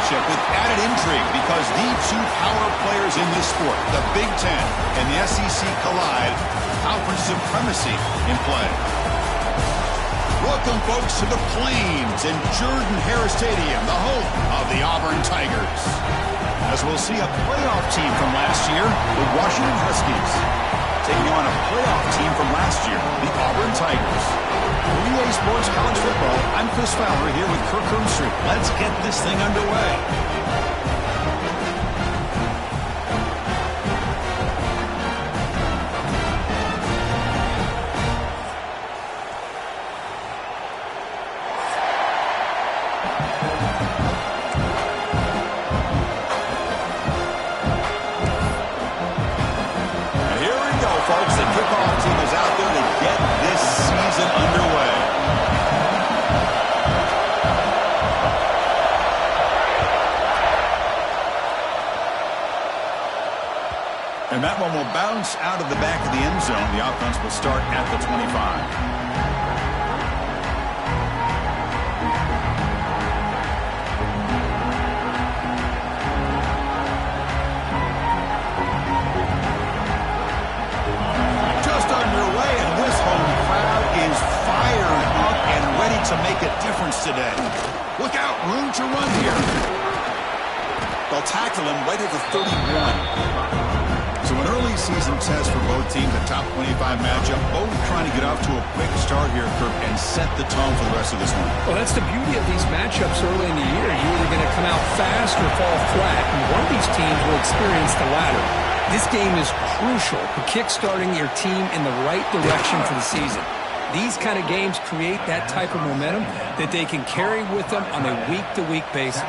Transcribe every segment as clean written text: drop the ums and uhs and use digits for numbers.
matchup with added intrigue because the two power players in this sport, the Big Ten and the SEC, collide. Conference supremacy in play. Welcome, folks, to the Plains and Jordan-Hare Stadium, the home of the Auburn Tigers. As we'll see a playoff team from last year, the Washington Huskies, taking on a playoff team from last year, the Auburn Tigers. For EA Sports College Football, I'm Chris Fowler here with Kirk Herbstreit. Let's get this thing underway. Folks, the kickoff team is out there to get this season underway. And that one will bounce out of the back of the end zone. The offense will start at the 25. To make a difference today. Look out, room to run here. They'll tackle him right at the 31. So an early season test for both teams, a top 25 matchup, both trying to get off to a quick start here, Kirk, and set the tone for the rest of this one. Well, that's the beauty of these matchups early in the year. You're either going to come out fast or fall flat, and one of these teams will experience the latter. This game is crucial for kickstarting your team in the right direction for the season. These kind of games create that type of momentum that they can carry with them on a week-to-week basis.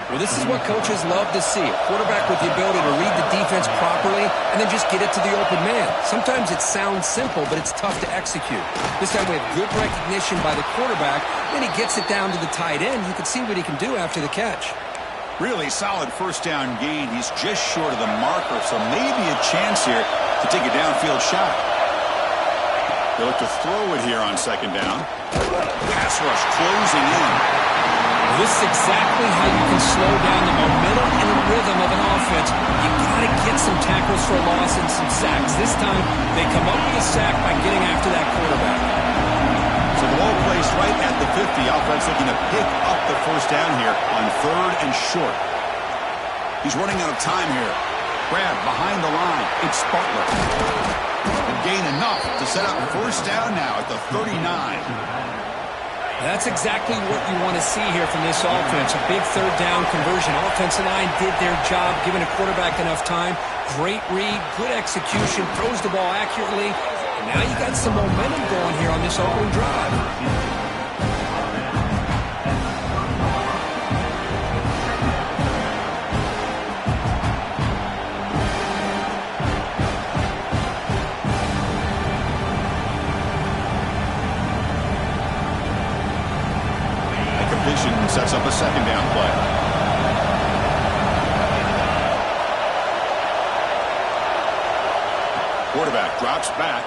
Well, this is what coaches love to see. A quarterback with the ability to read the defense properly and then just get it to the open man. Sometimes it sounds simple, but it's tough to execute. This time we have good recognition by the quarterback. Then he gets it down to the tight end. You can see what he can do after the catch. Really solid first down gain. He's just short of the marker, so maybe a chance here to take a downfield shot. They look to throw it here on second down. Pass rush closing in. This is exactly how you can slow down the momentum and the rhythm of an offense. You've got to get some tackles for a loss and some sacks. This time, they come up with a sack by getting after that quarterback. So the ball placed right at the 50. Offense looking to pick up the first down here on third and short. He's running out of time here. Grab behind the line. It's Butler. Gain enough to set up first down now at the 39. That's exactly what you want to see here from this offense. A big third down conversion. Offensive line did their job, giving a quarterback enough time. Great read, good execution, throws the ball accurately. And now you got some momentum going here on this opening drive. Sets up a second down play. Quarterback drops back.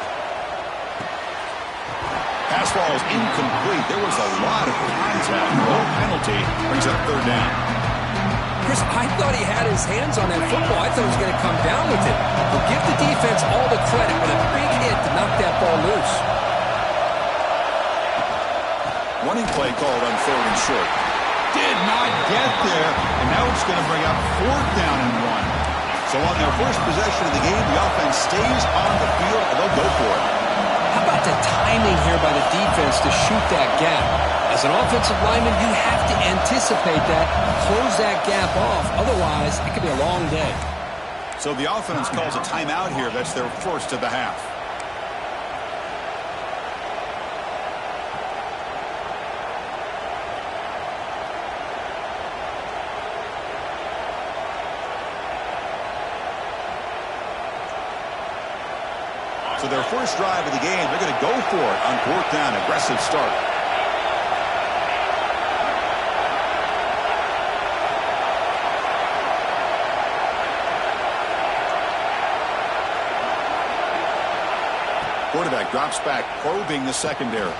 Pass ball is incomplete. There was a lot of contact. No penalty. Brings up third down. Chris, I thought he had his hands on that football. I thought he was going to come down with it. But give the defense all the credit with a big hit to knock that ball loose. Running play called on third and short. Did not get there, and now it's going to bring up fourth down and 1. So on their first possession of the game, the offense stays on the field, and they'll go for it. How about the timing here by the defense to shoot that gap? As an offensive lineman, you have to anticipate that, close that gap off. Otherwise, it could be a long day. So the offense calls a timeout here. That's their first of the half. So their first drive of the game, they're going to go for it on fourth down. Aggressive start. Quarterback drops back, probing the secondary.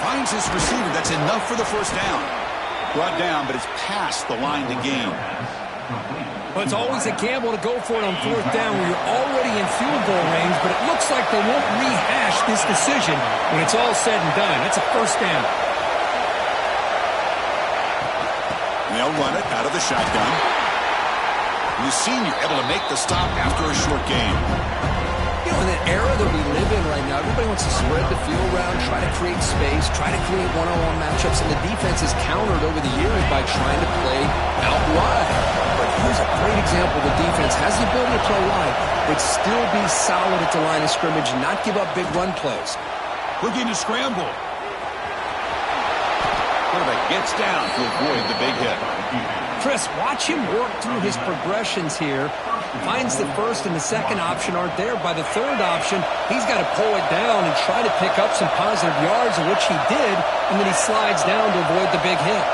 Finds his receiver. That's enough for the first down. Brought down, but it's past the line to gain. Well, it's always a gamble to go for it on fourth down where you're already in field goal range, but it looks like they won't rehash this decision when it's all said and done. That's a first down. And they'll run it out of the shotgun. The senior able to make the stop after a short gain. You know, in the era that we live in right now, everybody wants to spread the field around, try to create space, try to create one-on-one matchups, and the defense has countered over the years by trying to play out wide. But here's a great example. The defense has the ability to play wide, but still be solid at the line of scrimmage and not give up big run plays. Looking to scramble. Quarterback gets down to avoid the big hit. Chris, watch him work through his progressions here. Finds the first and the second option aren't there. By the third option, he's got to pull it down and try to pick up some positive yards, which he did, and then he slides down to avoid the big hit.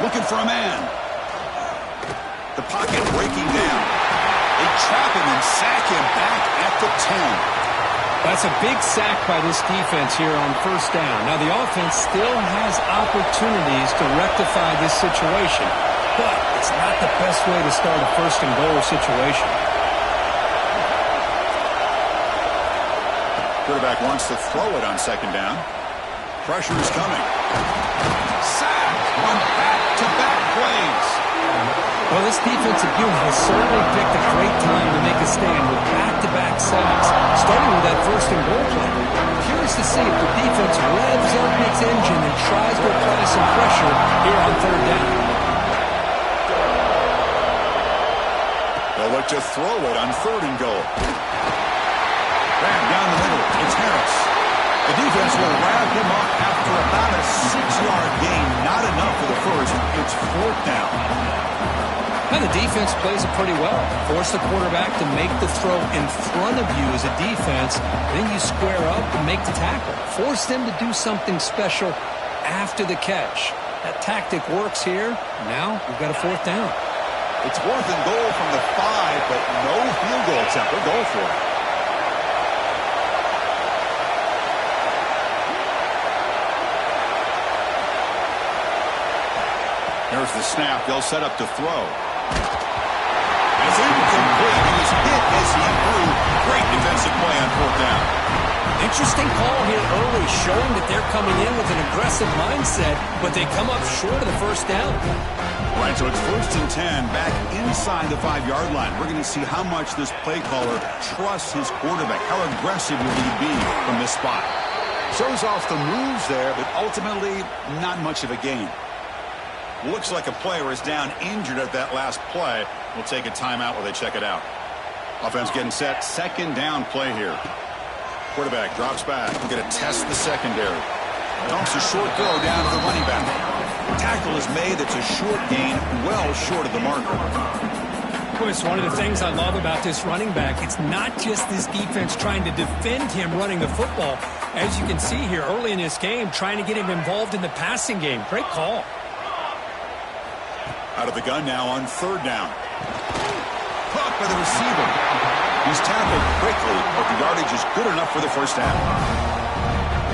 Looking for a man. The pocket breaking down. They trap him and sack him back at the 10. That's a big sack by this defense here on first down. Now, the offense still has opportunities to rectify this situation, but it's not the best way to start a first and goal situation. Quarterback wants to throw it on second down. Pressure is coming. Sack on back-to-back plays. Well, this defensive unit has certainly picked a great time to make a stand with back-to-back sacks, starting with that first and goal play. Curious to see if the defense revs up its engine and tries to apply some pressure here on third down. They'll look to throw it on third and goal. Ran down the middle. It's Harris. The defense will wrap him up after about a 6-yard gain. Not enough for the first. It's fourth down. And the defense plays it pretty well. Force the quarterback to make the throw in front of you as a defense. Then you square up and make the tackle. Force them to do something special after the catch. That tactic works here. Now we've got a fourth down. It's fourth and goal from the 5, but no field goal attempt. They'll go for it. Here's the snap. They'll set up to throw. It's incomplete. He was hit as he threw. Great defensive play on fourth down. Interesting call here early, showing that they're coming in with an aggressive mindset, but they come up short of the first down. Right, so it's first and 10, back inside the 5-yard line. We're going to see how much this play caller trusts his quarterback. How aggressive will he be from this spot? Shows off the moves there, but ultimately not much of a gain. Looks like a player is down injured at that last play. We'll take a timeout while they check it out. Offense getting set. Second down play here. Quarterback drops back. We're going to test the secondary. Dumps a short throw down to the running back. Tackle is made. It's a short gain, well short of the marker. Chris, one of the things I love about this running back, it's not just this defense trying to defend him running the football. As you can see here early in this game, trying to get him involved in the passing game. Great call. Out of the gun now on third down. Caught by the receiver. He's tackled quickly, but the yardage is good enough for the first down.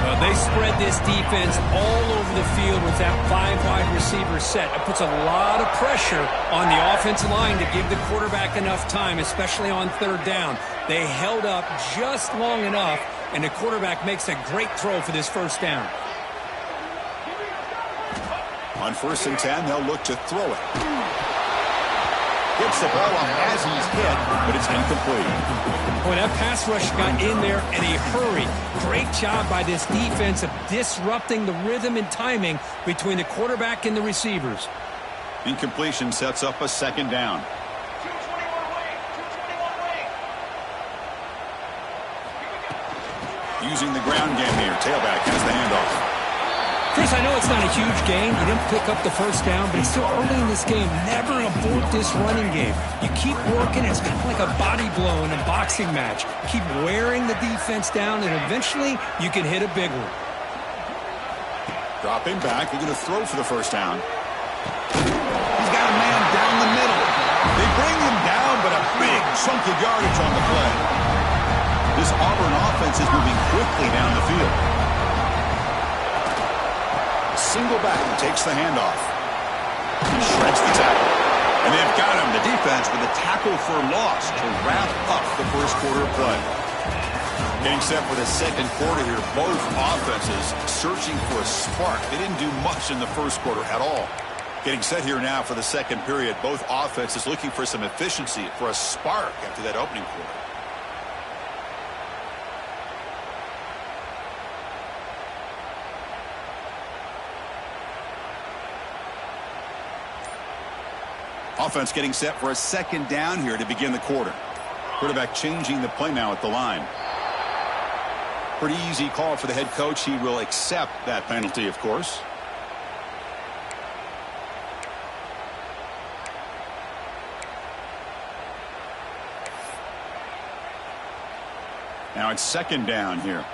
Well, they spread this defense all over the field with that 5-wide receiver set. It puts a lot of pressure on the offensive line to give the quarterback enough time, especially on third down. They held up just long enough, and the quarterback makes a great throw for this first down. On first and 10, they'll look to throw it. Gets the ball up as he's hit, but it's incomplete. Boy, that pass rush got in there in a hurry. Great job by this defense of disrupting the rhythm and timing between the quarterback and the receivers. Incompletion sets up a second down. Using the ground game here. Tailback has the handoff. Chris, I know it's not a huge gain. You didn't pick up the first down, but it's still early in this game. Never abort this running game. You keep working. It's kind of like a body blow in a boxing match. Keep wearing the defense down, and eventually you can hit a big one. Dropping back. They're going to throw for the first down. He's got a man down the middle. They bring him down, but a big chunk of yardage on the play. This Auburn offense is moving quickly down the field. Single back, takes the handoff. He shreds the tackle. And they've got him, the defense, with a tackle for loss to wrap up the first quarter of play. Getting set for the second quarter here. Both offenses searching for a spark. They didn't do much in the first quarter at all. Getting set here now for the second period. Both offenses looking for some efficiency, for a spark after that opening quarter. Offense getting set for a second down here to begin the quarter. Quarterback changing the play now at the line. Pretty easy call for the head coach. He will accept that penalty, of course. Now it's second down here.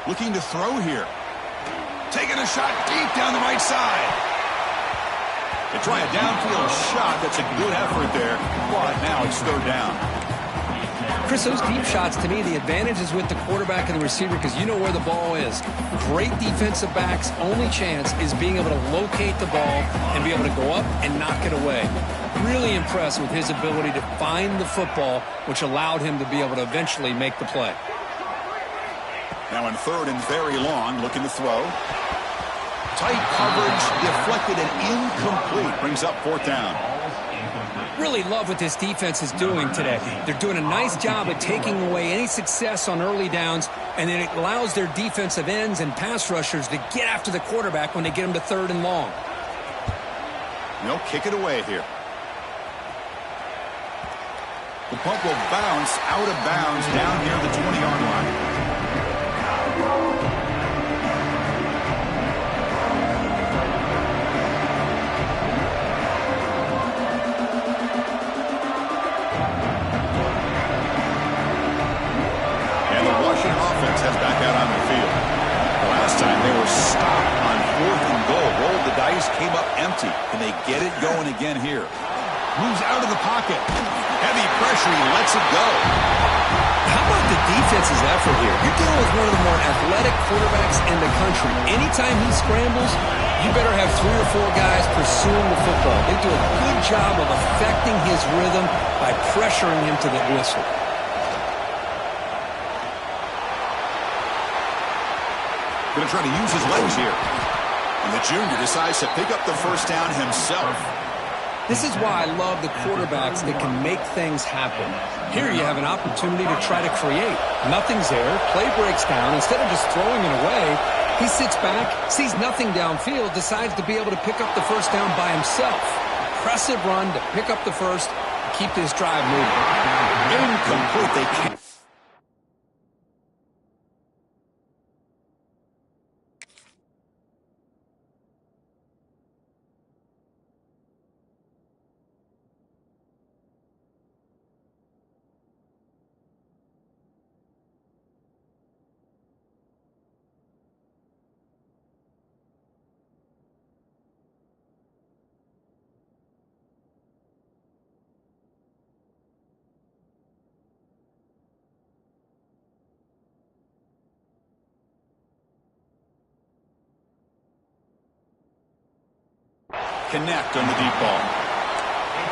Looking to throw here. Taking a shot deep down the right side. They try a downfield shot. That's a good effort there. But now it's third down. Chris, those deep shots, to me, the advantage is with the quarterback and the receiver because you know where the ball is. Great defensive backs' only chance is being able to locate the ball and be able to go up and knock it away. Really impressed with his ability to find the football, which allowed him to be able to eventually make the play. Now in third and very long, looking to throw. Tight coverage, deflected and incomplete. Brings up fourth down. Really love what this defense is doing today. They're doing a nice job of taking away any success on early downs, and then it allows their defensive ends and pass rushers to get after the quarterback when they get them to third and long. They'll kick it away here. The punt will bounce out of bounds down near the 20-yard line. Heads back out on the field. The last time they were stopped on fourth and goal. Rolled the dice, came up empty. Can they get it going again here? Moves out of the pocket. Heavy pressure. He lets it go. How about the defense's effort here? You're dealing with one of the more athletic quarterbacks in the country. Anytime he scrambles, you better have 3 or 4 guys pursuing the football. They do a good job of affecting his rhythm by pressuring him to the whistle. Going to try to use his legs here. And the junior decides to pick up the first down himself. This is why I love the quarterbacks that can make things happen. Here you have an opportunity to try to create. Nothing's there. Play breaks down. Instead of just throwing it away, he sits back, sees nothing downfield, decides to be able to pick up the first down by himself. Impressive run to pick up the first, keep this drive moving. Incomplete. They can't. Connect on the deep ball.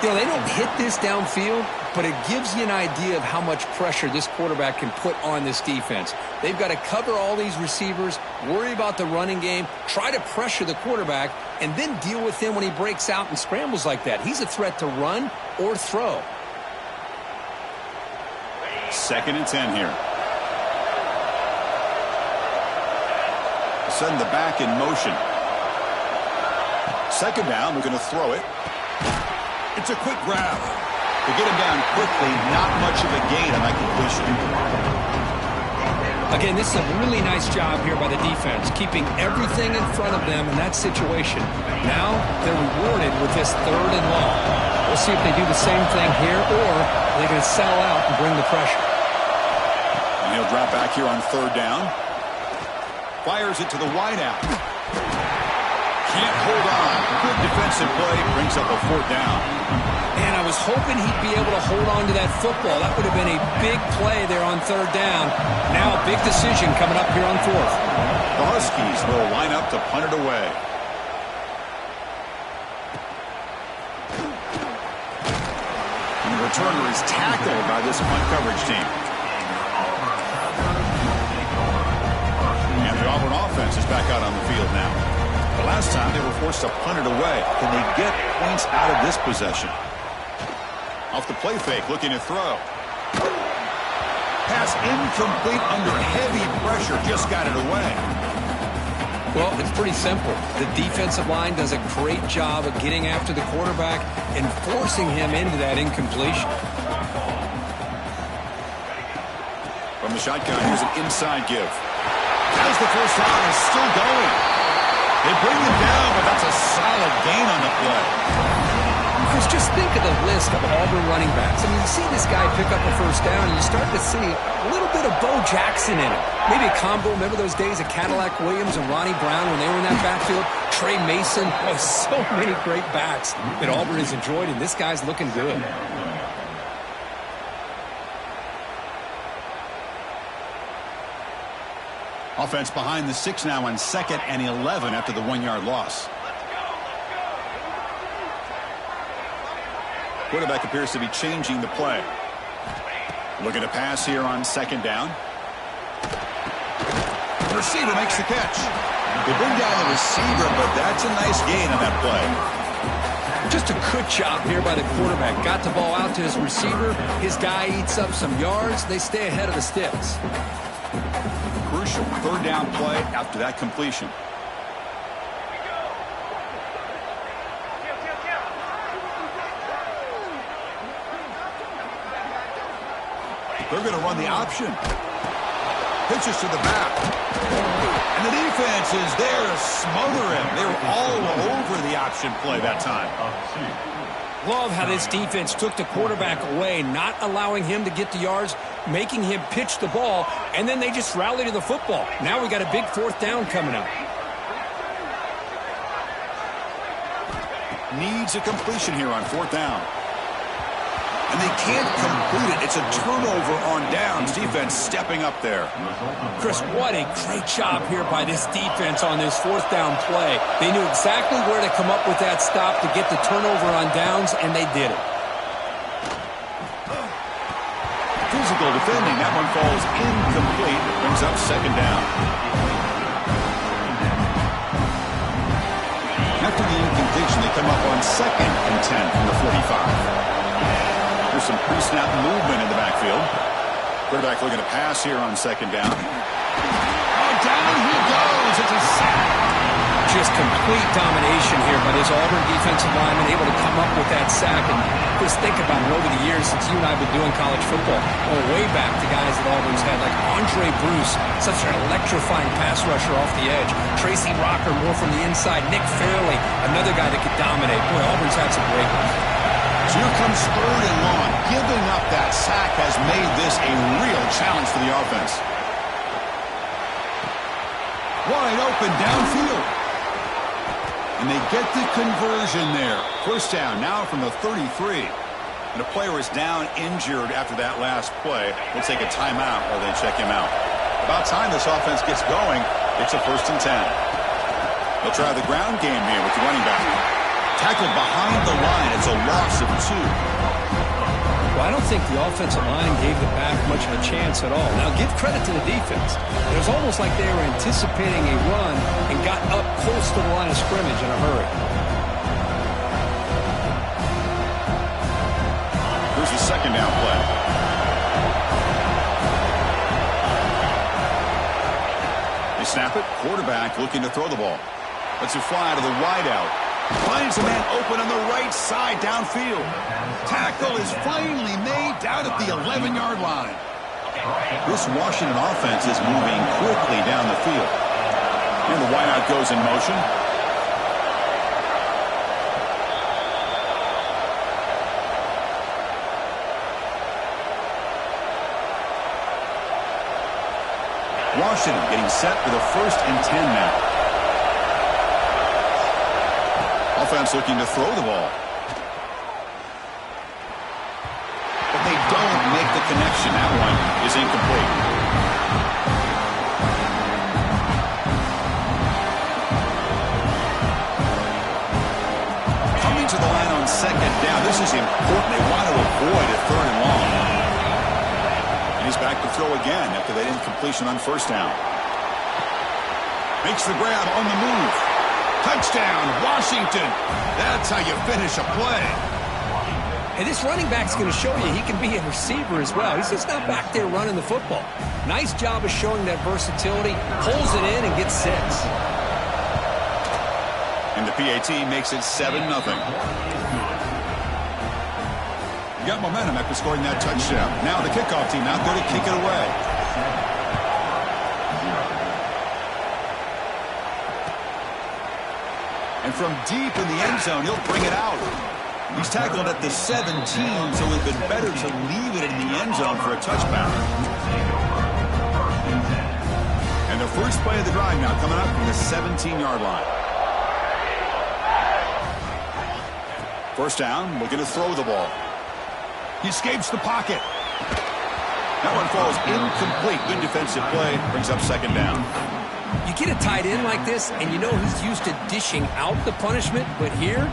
You know, they don't hit this downfield, but it gives you an idea of how much pressure this quarterback can put on this defense. They've got to cover all these receivers, worry about the running game, try to pressure the quarterback, and then deal with him when he breaks out and scrambles like that. He's a threat to run or throw. 2nd and 10 here. Send the back in motion. Second down, we're going to throw it. It's a quick grab. To get him down quickly, not much of a gain on that completion. Again, this is a really nice job here by the defense, keeping everything in front of them in that situation. Now they're rewarded with this third and long. We'll see if they do the same thing here, or they're going to sell out and bring the pressure. And he'll drop back here on third down. Fires it to the wideout. Can't hold on. Good defensive play brings up a 4th down. And I was hoping he'd be able to hold on to that football. That would have been a big play there on 3rd down. Now a big decision coming up here on 4th. The Huskies will line up to punt it away. And the returner is tackled by this punt coverage team. And the Auburn offense is back out on the field now. The last time they were forced to punt it away. Can they get points out of this possession? Off the play fake, looking to throw. Pass incomplete under heavy pressure. Just got it away. Well, it's pretty simple. The defensive line does a great job of getting after the quarterback and forcing him into that incompletion. From the shotgun, here's an inside give. As the first down is still going. They bring him down, but that's a solid gain on the play. Chris, just think of the list of Auburn running backs. I mean, you see this guy pick up a first down, and you start to see a little bit of Bo Jackson in it. Maybe a combo. Remember those days of Cadillac Williams and Ronnie Brown when they were in that backfield? Trey Mason. Oh, so many great backs that Auburn has enjoyed, and this guy's looking good. Offense behind the 6 now on 2nd and 11 after the 1-yard loss. Quarterback appears to be changing the play. Looking to pass here on 2nd down. The receiver makes the catch. They bring down the receiver, but that's a nice gain on that play. Just a good job here by the quarterback. Got the ball out to his receiver. His guy eats up some yards. They stay ahead of the sticks. Crucial 3rd down play after that completion. They're going to run the option. Pitches to the back. And the defense is there to smother him. They were all over the option play that time. Love how this defense took the quarterback away, not allowing him to get the yards, making him pitch the ball, and then they just rally to the football. Now we got a big 4th down coming up. Needs a completion here on 4th down. And they can't complete it. It's a turnover on downs. Defense stepping up there. Chris, what a great job here by this defense on this 4th down play. They knew exactly where to come up with that stop to get the turnover on downs, and they did it. Physical defending. That one falls incomplete. It brings up 2nd down. After the incompletion, they come up on 2nd and 10 from the 45. There's some pre-snap movement in the backfield. Quarterback looking to pass here on 2nd down. Oh, down he goes. It's a sack. Just complete domination here by this Auburn defensive lineman, able to come up with that sack. And just think about it over the years since you and I have been doing college football. Well, way back to guys that Auburn's had, like Andre Bruce, such an electrifying pass rusher off the edge. Tracy Rocker, more from the inside. Nick Fairley, another guy that could dominate. Boy, Auburn's had some great ones. So here comes 3rd and long. Giving up that sack has made this a real challenge for the offense. Wide open downfield. And they get the conversion there. 1st down now from the 33. And a player is down injured after that last play. We'll take a timeout while they check him out. About time this offense gets going. It's a 1st and 10. They'll try the ground game here with the running back. Tackled behind the line. It's a loss of 2. Well, I don't think the offensive line gave the back much of a chance at all. Now, give credit to the defense. It was almost like they were anticipating a run and got up close to the line of scrimmage in a hurry. Here's the 2nd down play. They snap it. Quarterback looking to throw the ball. Lets it fly to the wideout. Finds a man open on the right side downfield. Tackle is finally made down at the 11-yard line. This Washington offense is moving quickly down the field. And the wideout goes in motion. Washington getting set for the 1st and 10 now. offense looking to throw the ball. But they don't make the connection. That one is incomplete. Coming to the line on second down. This is important. They want to avoid a third and long. And he's back to throw again after that incompletion on first down. Makes the grab on the move. Touchdown, Washington. That's how you finish a play. And this running back's going to show you he can be a receiver as well. He's just not back there running the football. Nice job of showing that versatility. Pulls it in and gets 6. And the PAT makes it 7-0. You got momentum after scoring that touchdown. Now the kickoff team out there to kick it away. And from deep in the end zone, he'll bring it out. He's tackled at the 17, so it would have been better to leave it in the end zone for a touchback. And the first play of the drive now coming up from the 17-yard line. First down, looking to throw the ball. He escapes the pocket. That one falls incomplete. Good defensive play. Brings up second down. You get a tight end like this, and you know he's used to dishing out the punishment, but here,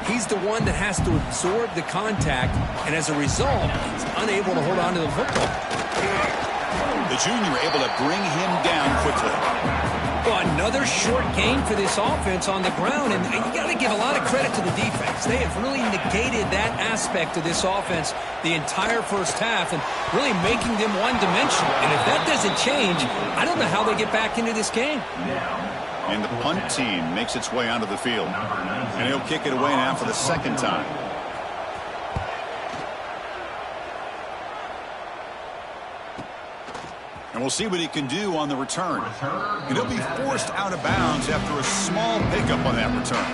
he's the one that has to absorb the contact, and as a result, he's unable to hold on to the football. The junior able to bring him down quickly. Well, another short gain for this offense on the ground, and you got to give a lot of credit to the defense. They have really negated that aspect of this offense the entire first half and really making them one-dimensional. And if that doesn't change, I don't know how they get back into this game. And the punt team makes its way onto the field. And he'll kick it away now for the second time. And we'll see what he can do on the return. And he'll be forced out of bounds after a small pickup on that return.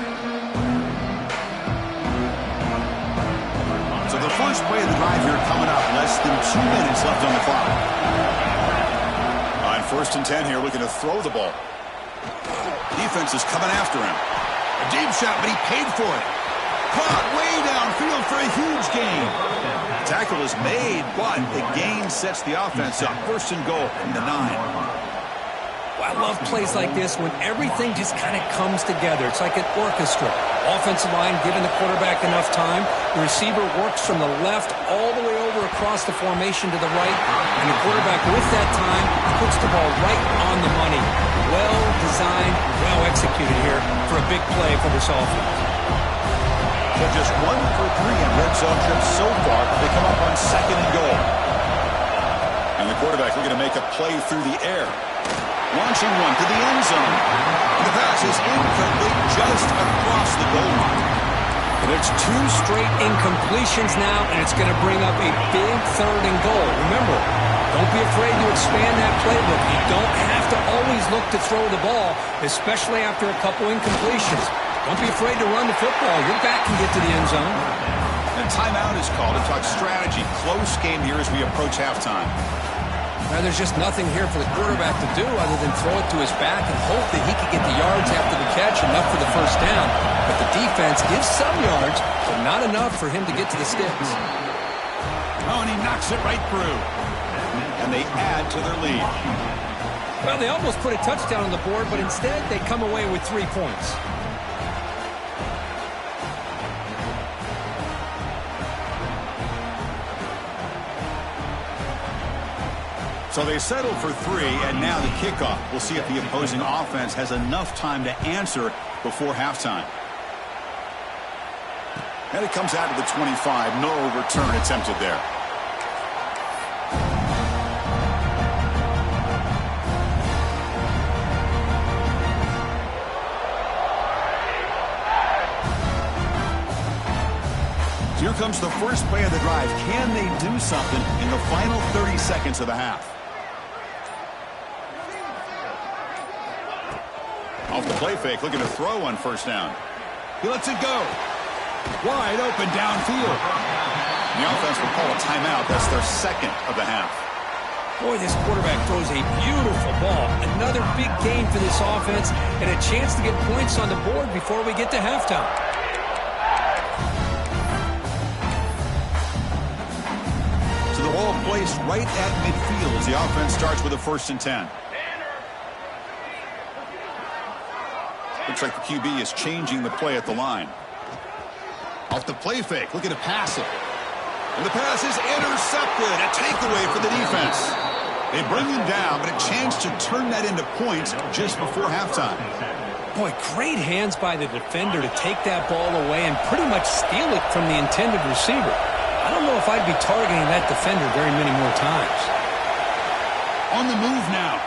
So the first play of the drive here coming up. Less than 2 minutes left on the clock. On 1st and 10 here, looking to throw the ball. Defense is coming after him. A deep shot, but he paid for it. Caught way downfield for a huge gain. Tackle is made, but the gain sets the offense up. 1st and goal from the 9. Well, I love plays like this when everything just kind of comes together. It's like an orchestra. Offensive line giving the quarterback enough time. The receiver works from the left all the way over across the formation to the right. And the quarterback, with that time, puts the ball right on the money. Well designed, well executed here for a big play for this offense. So just 1 for 3 on red zone trips so far. They come up on 2nd and goal. And the quarterback looking to make a play through the air. Launching one to the end zone. And the pass is incomplete just across the goal line. And it's 2 straight incompletions now, and it's going to bring up a big 3rd and goal. Remember, don't be afraid to expand that playbook. You don't have to always look to throw the ball, especially after a couple incompletions. Don't be afraid to run the football. Your back can get to the end zone. And timeout is called to talk strategy. Close game here as we approach halftime. Now, there's just nothing here for the quarterback to do other than throw it to his back and hope that he can get the yards after the catch, enough for the first down. But the defense gives some yards, but not enough for him to get to the sticks. Oh, and he knocks it right through. And they add to their lead. Well, they almost put a touchdown on the board, but instead they come away with 3 points. So they settle for 3, and now the kickoff. We'll see if the opposing offense has enough time to answer before halftime. And it comes out to the 25. No return attempted there. Here comes the first play of the drive. Can they do something in the final 30 seconds of the half? Off the play fake, looking to throw on 1st down. He lets it go. Wide open downfield. The offense will call a timeout. That's their 2nd of the half. Boy, this quarterback throws a beautiful ball. Another big gain for this offense and a chance to get points on the board before we get to halftime. are all placed right at midfield as the offense starts with a 1st and 10. Looks like the QB is changing the play at the line. Off the play fake, looking to pass it. And the pass is intercepted. A takeaway for the defense. They bring him down, but a chance to turn that into points just before halftime. Boy, great hands by the defender to take that ball away and pretty much steal it from the intended receiver. I don't know if I'd be targeting that defender very many more times. On the move now.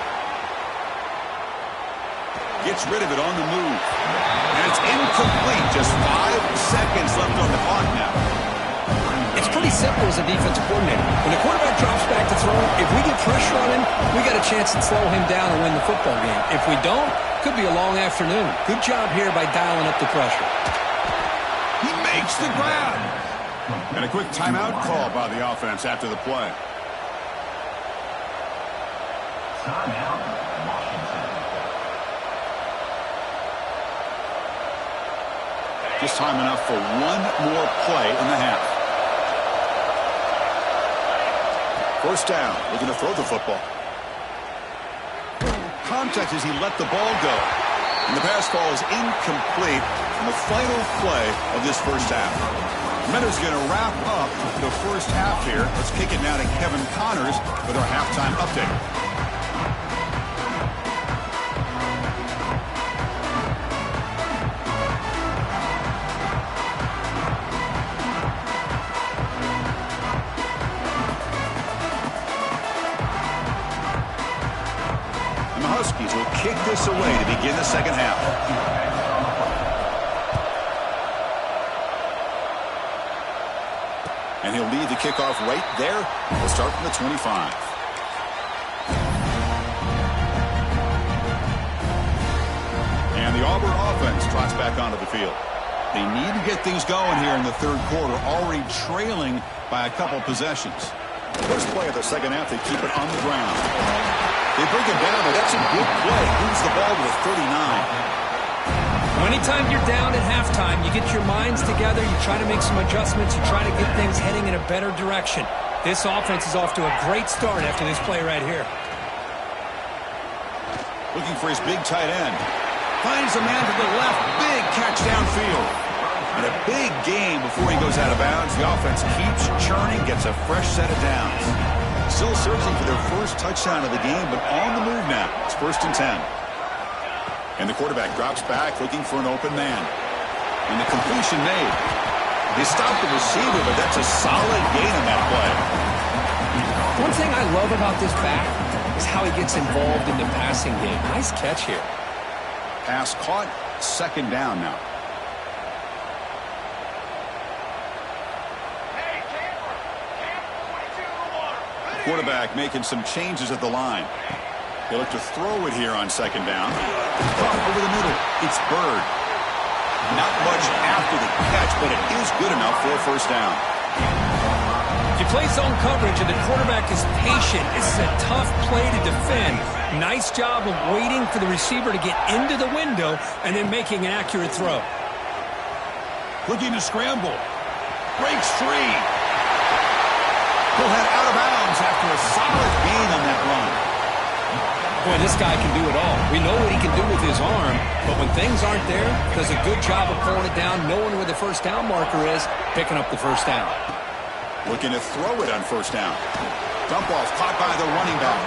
Gets rid of it on the move. And it's incomplete. Just 5 seconds left on the clock now. It's pretty simple as a defensive coordinator. When the quarterback drops back to throw, if we get pressure on him, we got a chance to slow him down and win the football game. If we don't, could be a long afternoon. Good job here by dialing up the pressure. He makes the grab. And a quick timeout call by the offense after the play. Just time enough for one more play in the half. 1st down, looking to throw the football. Contact as he let the ball go. And the pass ball is incomplete in the final play of this 1st half. Meadows going to wrap up the 1st half here. Let's kick it now to Kevin Connors with our halftime update. Huskies will kick this away to begin the 2nd half. And he'll lead the kickoff right there. We'll start from the 25. And the Auburn offense trots back onto the field. They need to get things going here in the 3rd quarter, already trailing by a couple possessions. First play of the 2nd half, they keep it on the ground. They break it down, but that's a good play. Moves the ball to a 39. Anytime you're down at halftime, you get your minds together, you try to make some adjustments, you try to get things heading in a better direction. This offense is off to a great start after this play right here. Looking for his big tight end. Finds a man to the left. Big catch downfield. And a big game before he goes out of bounds. The offense keeps churning, gets a fresh set of downs. Still searching for their 1st touchdown of the game, but on the move now. It's 1st and 10. And the quarterback drops back, looking for an open man. And the completion made. They stopped the receiver, but that's a solid gain on that play. One thing I love about this back is how he gets involved in the passing game. Nice catch here. Pass caught, 2nd down now. Quarterback making some changes at the line. They look to throw it here on 2nd down. Caught over the middle. It's Bird. Not much after the catch, but it is good enough for a 1st down. You play zone coverage and the quarterback is patient. This is a tough play to defend. Nice job of waiting for the receiver to get into the window and then making an accurate throw. Looking to scramble. Breaks free. He'll head out of bounds after a solid gain on that run. Boy, this guy can do it all. We know what he can do with his arm, but when things aren't there, does a good job of pulling it down, knowing where the 1st down marker is, picking up the 1st down. Looking to throw it on 1st down. Dump off caught by the running back.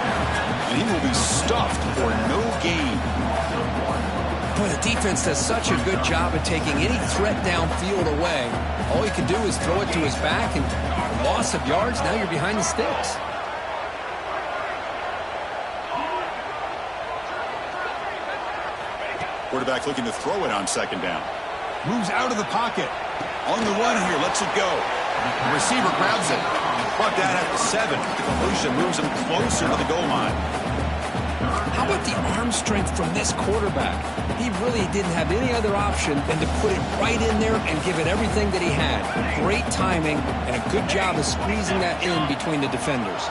And he will be stuffed for no gain. Boy, the defense does such a good job of taking any threat downfield away. All you can do is throw it to his back, and loss of yards, now you're behind the sticks. Quarterback looking to throw it on 2nd down. Moves out of the pocket. On the run here, lets it go. The receiver grabs it. Brought down at the 7. Completion moves him closer to the goal line. How about the arm strength from this quarterback? He really didn't have any other option than to put it right in there and give it everything that he had. Great timing and a good job of squeezing that in between the defenders.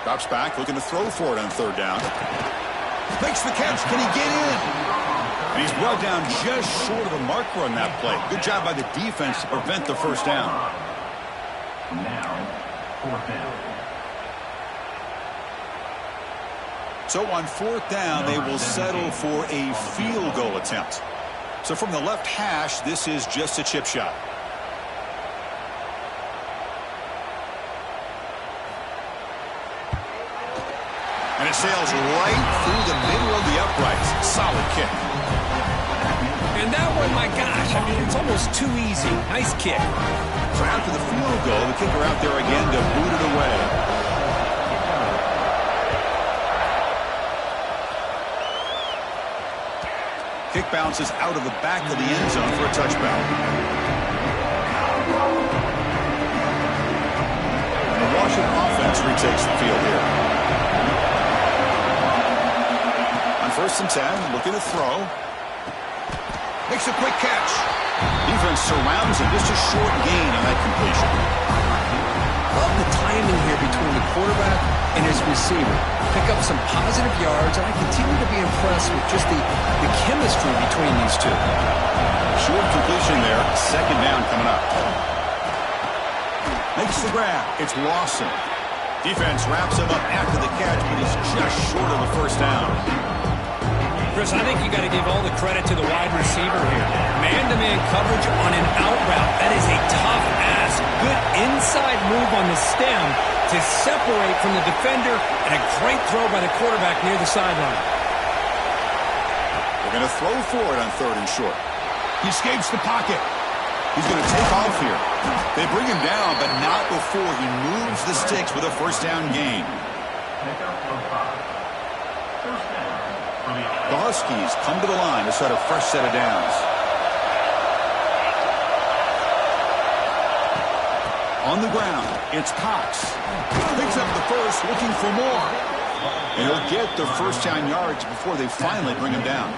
Drops back, looking to throw for it on 3rd down. Makes the catch. Can he get in? And he's brought down just short of the marker on that play. Good job by the defense to prevent the first down. Now, fourth down. So on fourth down, they will settle for a field goal attempt. So from the left hash, this is just a chip shot. And it sails right through the middle of the uprights. Solid kick. And that one, my gosh, I mean, it's almost too easy. Nice kick. So after the field goal, the kicker out there again to boot it away. Kick bounces out of the back of the end zone for a touchback. The Washington offense retakes the field here. On 1st and 10, looking to throw. Makes a quick catch. Defense surrounds him. Just a short gain on that completion. Love the timing here between the quarterback and his receiver. Pick up some positive yards, and I continue to be impressed with just the chemistry between these two. Short completion there. 2nd down coming up. Makes the grab. It's Lawson. Defense wraps him up after the catch, but he's just short of the first down. Chris, I think you got to give all the credit to the wide receiver here. Man-to-man coverage on an out route. That is a tough ask. Good inside move on the stem to separate from the defender, and a great throw by the quarterback near the sideline. They're going to throw for it on 3rd and short. He escapes the pocket. He's going to take off here. They bring him down, but not before he moves the sticks with a first down gain. The Huskies come to the line to set a fresh set of downs. On the ground, it's Cox. Picks up the first, looking for more. And he'll get the first down yards before they finally bring him down.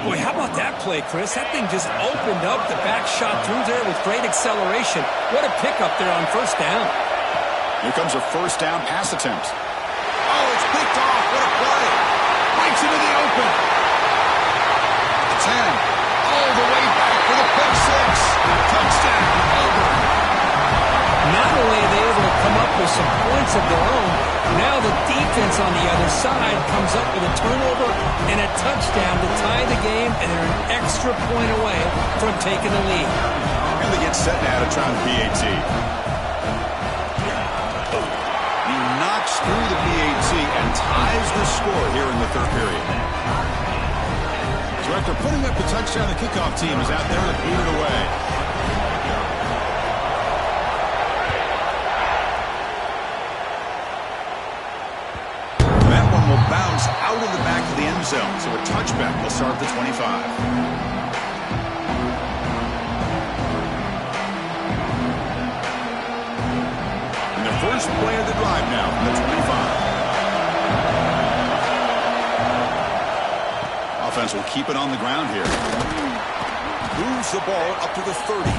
Boy, how about that play, Chris? That thing just opened up. The back shot through there with great acceleration. What a pickup there on 1st down. Here comes a first down pass attempt. Oh, it's picked off. What a play. Breaks into the open. 10. All the way back for the pick 6. Touchdown. Over. Not only are they able to come up with some points of their own, now the defense on the other side comes up with a turnover and a touchdown to tie the game, and they're an extra point away from taking the lead. And they get set now to try the PAT. He knocks through the PAT and ties the score here in the 3rd period. So after putting up the touchdown, the kickoff team is out there to boot it away. That one will bounce out of the back of the end zone, so a touchback will start the 25. First play of the drive now from the 25. Offense will keep it on the ground here. Moves the ball up to the 30.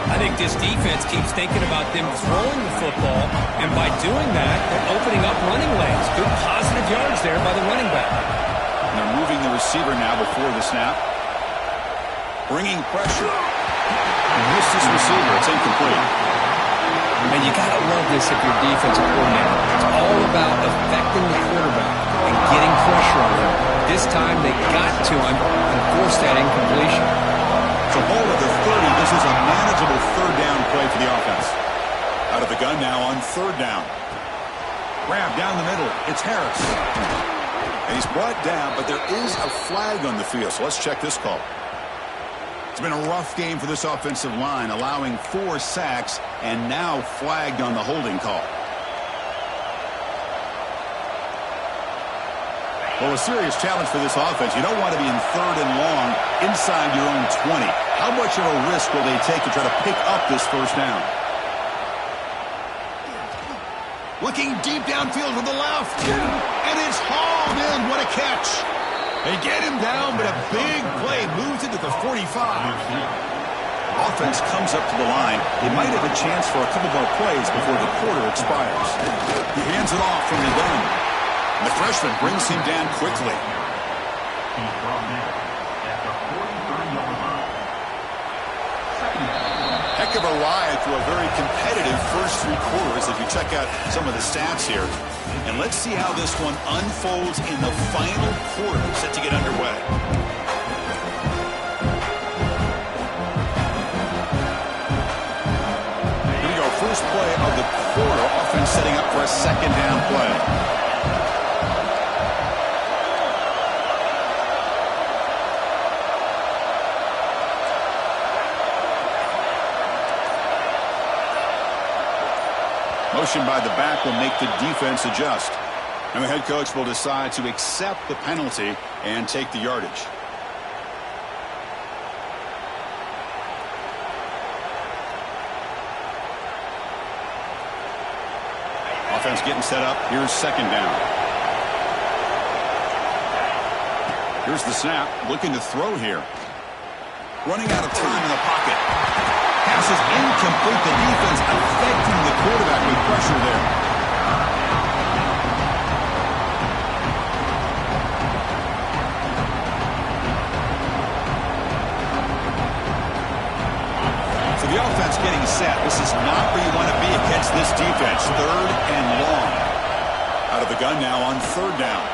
I think this defense keeps thinking about them throwing the football, and by doing that, they're opening up running lanes. Good positive yards there by the running back. And they're moving the receiver now before the snap. Bringing pressure. And missed this receiver. It's incomplete. And you got to love this if you're defensive coordinator. It's all about affecting the quarterback and getting pressure on him. This time they got to him and forced that incompletion. So ball at the 30. This is a manageable 3rd down play for the offense. Out of the gun now on 3rd down. Grab down the middle. It's Harris. And he's brought down, but there is a flag on the field. So let's check this call. It's been a rough game for this offensive line, allowing 4 sacks and now flagged on the holding call. Well, a serious challenge for this offense. You don't want to be in 3rd and long inside your own 20. How much of a risk will they take to try to pick up this first down? Looking deep downfield to the left. And it's hauled in. What a catch. They get him down, but a big play moves it to the 45. Offense comes up to the line. They might have a chance for a couple more plays before the quarter expires. He hands it off from the gun. The freshman brings him down quickly. of a ride through a very competitive first three quarters if you check out some of the stats here. And let's see how this one unfolds in the final quarter set to get underway. Here we go. First play of the quarter. Offense setting up for a second down play. Motion by the back will make the defense adjust. And the head coach will decide to accept the penalty and take the yardage. Offense getting set up. Here's second down. Here's the snap. Looking to throw here. Running out of time in the pocket. Pass is incomplete. The defense affecting the quarterback with pressure there. So the offense getting set. This is not where you want to be against this defense. Third and long. Out of the gun now on third down.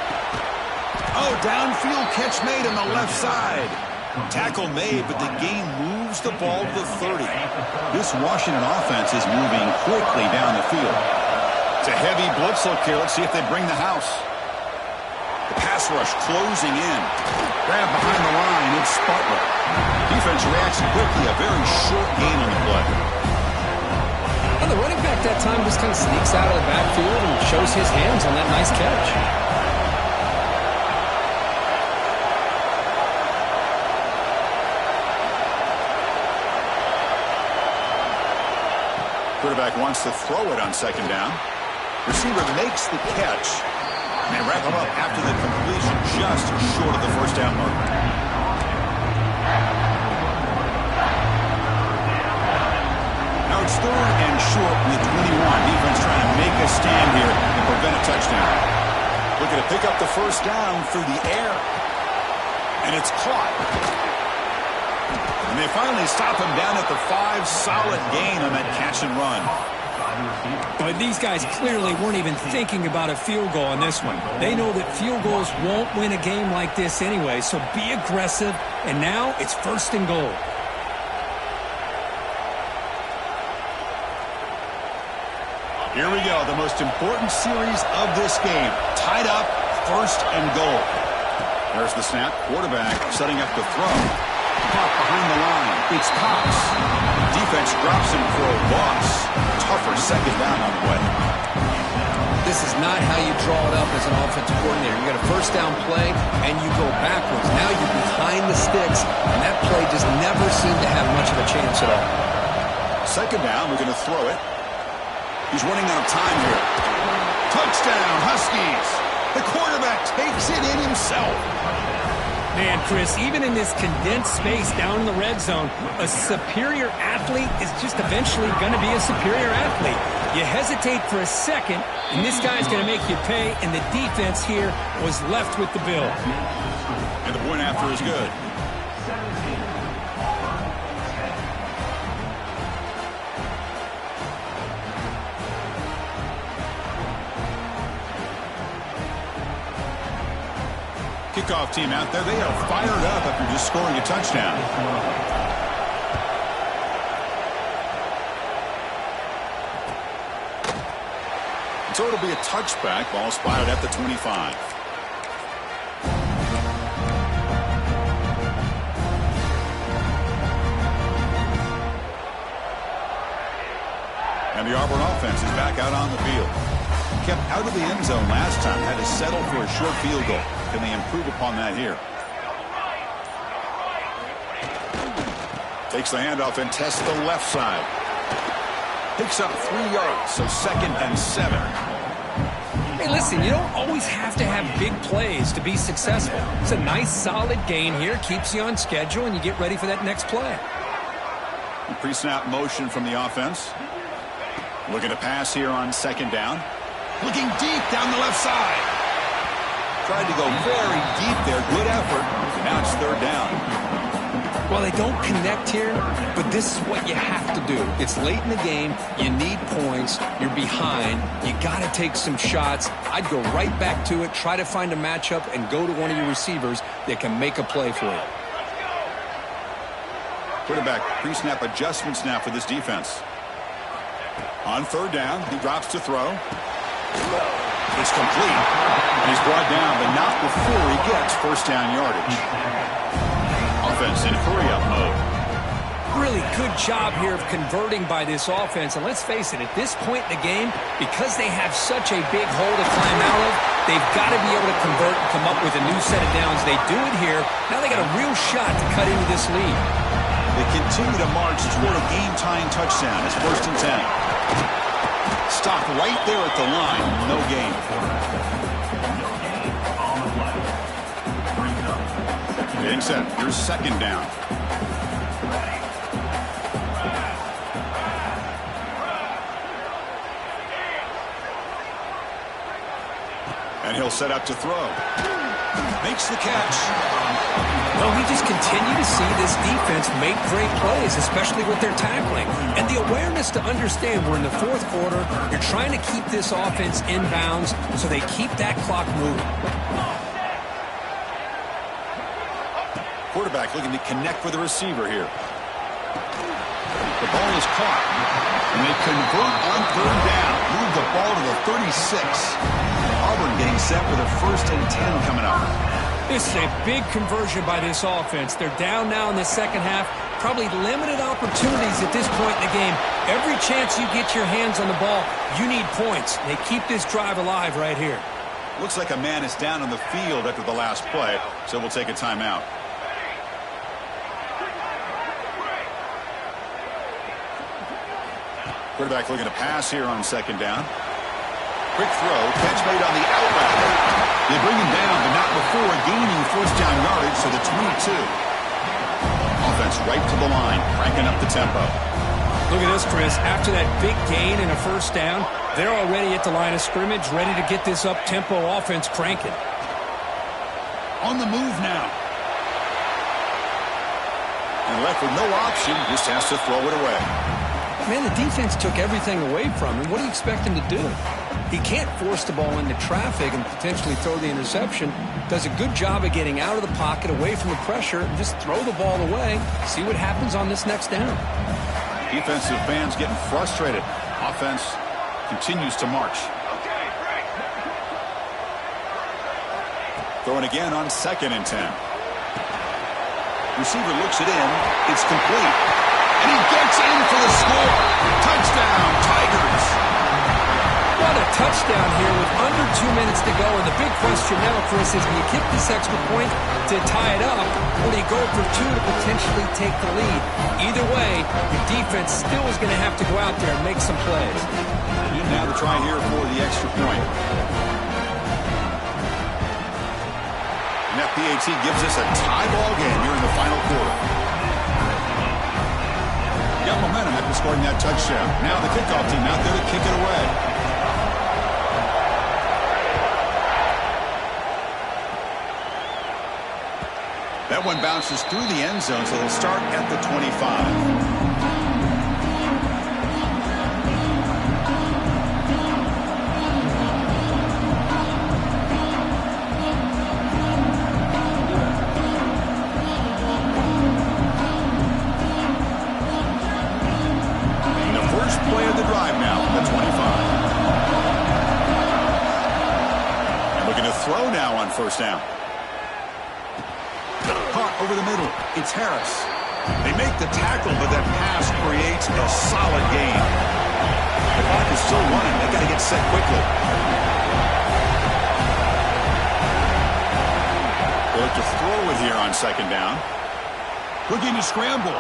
Oh, downfield catch made on the left side. Tackle made, but the game moves the ball to the 30. This Washington offense is moving quickly down the field. It's a heavy blitz look here. Let's see if they bring the house. The pass rush closing in. Grab behind the line. It's Sputler. Defense reacts quickly. A very short gain on the play. Well, the running back that time just kind of sneaks out of the backfield and shows his hands on that nice catch. Quarterback wants to throw it on second down. Receiver makes the catch. And they wrap him up after the completion just short of the first down mark. Now it's third and short from the 21. Defense trying to make a stand here and prevent a touchdown. Looking to pick up the first down through the air. And it's caught. And they finally stop him down at the 5. Solid gain on that catch and run. But these guys clearly weren't even thinking about a field goal on this one. They know that field goals won't win a game like this anyway, so be aggressive. And now it's first and goal. Here we go, the most important series of this game. Tied up, first and goal. There's the snap. Quarterback setting up the throw. Caught behind the line. It's Cox. Defense drops him for a loss. Tougher second down on the way. This is not how you draw it up as an offensive coordinator. You got a first down play, and you go backwards. Now you're behind the sticks, and that play just never seemed to have much of a chance at all. Second down, we're going to throw it. He's running out of time here. Touchdown, Huskies. The quarterback takes it in himself. Man, Chris, even in this condensed space down in the red zone, a superior athlete is just eventually going to be a superior athlete. You hesitate for a second, and this guy's going to make you pay, and the defense here was left with the bill. And the point after is good. Kickoff team out there. They are fired up after just scoring a touchdown. So it'll be a touchback. Ball spotted at the 25. And the Auburn offense is back out on the field. Kept out of the end zone last time. Had to settle for a short field goal. Can they improve upon that here? Takes the handoff and tests the left side. Picks up 3 yards, so 2nd and 7. Hey, listen, you don't always have to have big plays to be successful. It's a nice, solid gain here. Keeps you on schedule, and you get ready for that next play. Pre-snap motion from the offense. Looking to pass here on 2nd down. Looking deep down the left side. Tried to go very deep there. Good effort. And now it's 3rd down. Well, they don't connect here, but this is what you have to do. It's late in the game. You need points. You're behind. You got to take some shots. I'd go right back to it, try to find a matchup, and go to one of your receivers that can make a play for you. Quarterback pre-snap adjustments now for this defense. On third down, he drops to throw. It's complete. And he's brought down, but not before he gets first down yardage. Offense in hurry-up mode. Really good job here of converting by this offense. And let's face it, at this point in the game, because they have such a big hole to climb out of, they've got to be able to convert and come up with a new set of downs. They do it here. Now they got a real shot to cut into this lead. They continue to march toward a game-tying touchdown. It's 1st and 10. Stop right there at the line. No gain. Getting set. Here's 2nd down. And he'll set up to throw. Makes the catch. Well, we just continue to see this defense make great plays, especially with their tackling. And the awareness to understand we're in the 4th quarter, you're trying to keep this offense in bounds so they keep that clock moving. Quarterback looking to connect with the receiver here. The ball is caught. And they convert on 3rd down. Move the ball to the 36. Auburn getting set for the 1st and 10 coming up. This is a big conversion by this offense. They're down now in the 2nd half. Probably limited opportunities at this point in the game. Every chance you get your hands on the ball, you need points. They keep this drive alive right here. Looks like a man is down on the field after the last play, so we'll take a timeout. Quarterback looking to pass here on 2nd down. Quick throw, catch made on the out route. They bring him down, but not before gaining first down yardage to the 22. Offense right to the line, cranking up the tempo. Look at this, Chris. After that big gain and a first down, they're already at the line of scrimmage, ready to get this up-tempo offense cranking. On the move now. And left with no option, just has to throw it away. Man, the defense took everything away from him. What do you expect him to do? He can't force the ball into traffic and potentially throw the interception. Does a good job of getting out of the pocket, away from the pressure, and just throw the ball away. See what happens on this next down. Defensive fans getting frustrated. Offense continues to march. Throwing again on 2nd and 10. Receiver looks it in. It's complete. And he gets in for the score. Touchdown, Tigers. What a touchdown here with under 2 minutes to go. And the big question now, Chris, is do you kick this extra point to tie it up, or do you go for 2 to potentially take the lead? Either way, the defense still is going to have to go out there and make some plays. Now to try here for the extra point. And FPAT gives us a tie ball game here in the final quarter. Got momentum after scoring that touchdown. Now the kickoff team out there to kick it away. That one bounces through the end zone, so they'll start at the 25. Throw now on 1st down. Caught over the middle. It's Harris. They make the tackle, but that pass creates a solid gain. The clock is still running. They got to get set quickly. They look to throw it here on 2nd down. Looking to scramble.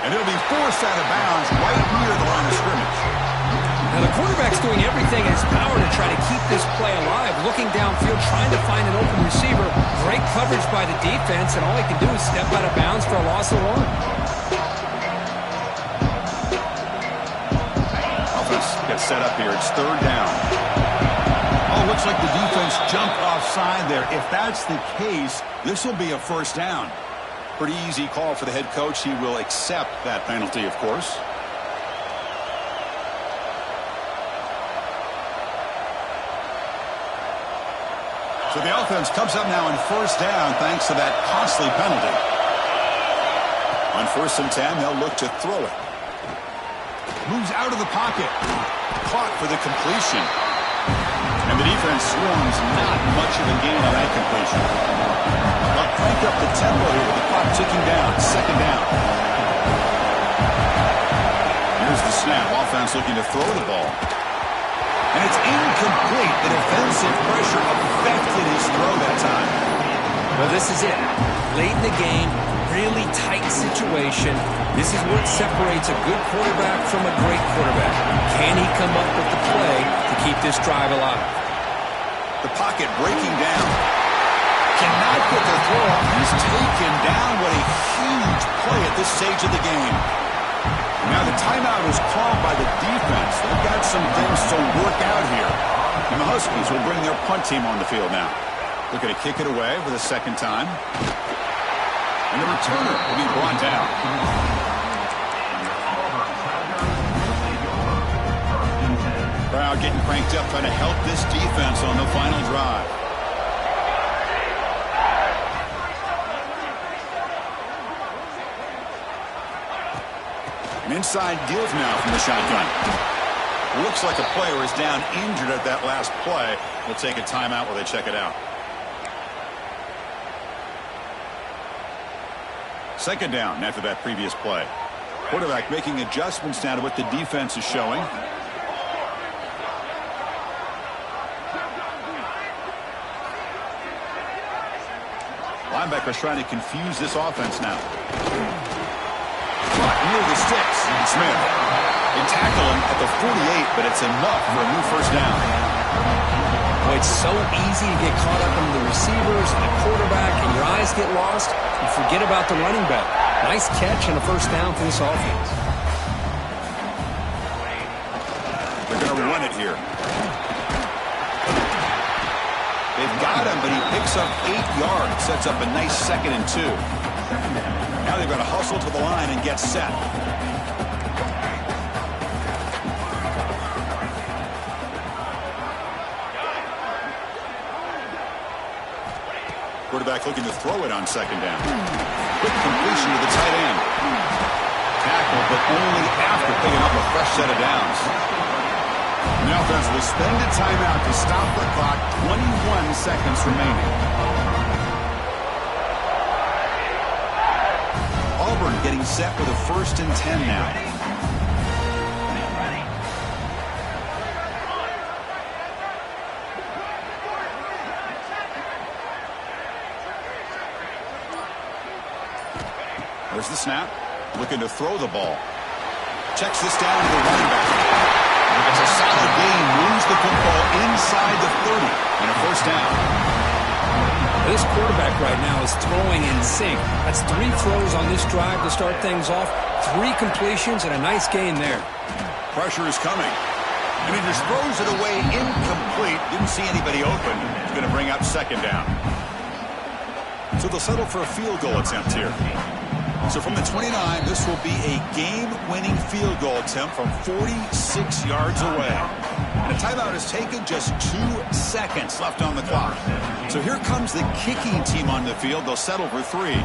And it'll be forced out of bounds right near the line of scrimmage. Now, the quarterback's doing everything in his power to try to keep this play alive, looking downfield, trying to find an open receiver. Great coverage by the defense, and all he can do is step out of bounds for a loss of 1. Offense gets set up here. It's 3rd down. Oh, looks like the defense Jump offside there. If that's the case, this will be a first down. Pretty easy call for the head coach. He will accept that penalty, of course. So the offense comes up now on first down thanks to that costly penalty. On 1st and 10, they'll look to throw it. Moves out of the pocket. Caught for the completion. And the defense swarms not much of a gain on that completion. They'll crank up the tempo here with the clock ticking down. 2nd down. Here's the snap. Offense looking to throw the ball. And it's incomplete. The defensive pressure affected his throw that time. Well, this is it. Late in the game, really tight situation. This is what separates a good quarterback from a great quarterback. Can he come up with the play to keep this drive alive? The pocket breaking down. Cannot get the throw up. He's taken down. What a huge play at this stage of the game. Now the timeout is called by the defense. They've got some things to work out here. And the Huskies will bring their punt team on the field now. Looking to kick it away for the 2nd time. And the returner will be brought down. Crowd getting cranked up, trying to help this defense on the final drive. An inside give now from the shotgun. Looks like a player is down injured at that last play. We'll take a timeout while they check it out. 2nd down after that previous play. Quarterback making adjustments now to what the defense is showing. Linebackers trying to confuse this offense now. Near the sticks. Smith. They tackle him at the 48, but it's enough for a new first down. Well, it's so easy to get caught up in the receivers and the quarterback, and your eyes get lost. You forget about the running back. Nice catch and a first down for this offense. They're going to run it here. They've got him, but he picks up 8 yards. Sets up a nice 2nd and 2. Now they've got to hustle to the line and get set. Quarterback looking to throw it on 2nd down. Quick completion to the tight end. Tackle, but only after picking up a fresh set of downs. And the offense will spend a timeout to stop the clock. 21 seconds remaining. Auburn getting set with a 1st and 10 now. There's the snap. Looking to throw the ball. Checks this down to the running back. It's a solid gain. Moves the football inside the 30. And a first down. This quarterback right now is throwing in sync. That's 3 throws on this drive to start things off. 3 completions and a nice gain there. Pressure is coming. And he just throws it away incomplete. Didn't see anybody open. It's going to bring up 2nd down. So they'll settle for a field goal attempt here. So from the 29, this will be a game-winning field goal attempt from 46 yards away. And a timeout is taken, just 2 seconds left on the clock. So here comes the kicking team on the field. They'll settle for 3.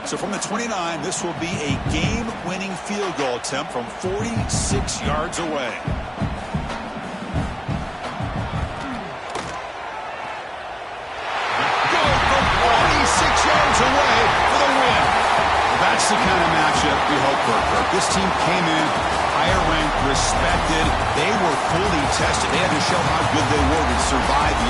So from the 29, this will be a game-winning field goal attempt from 46 yards away. Good from 46 yards away for the win. That's the kind of matchup we hope for, Kirk. This team came in higher ranked, respected. They were fully tested. They had to show how good they were to survive the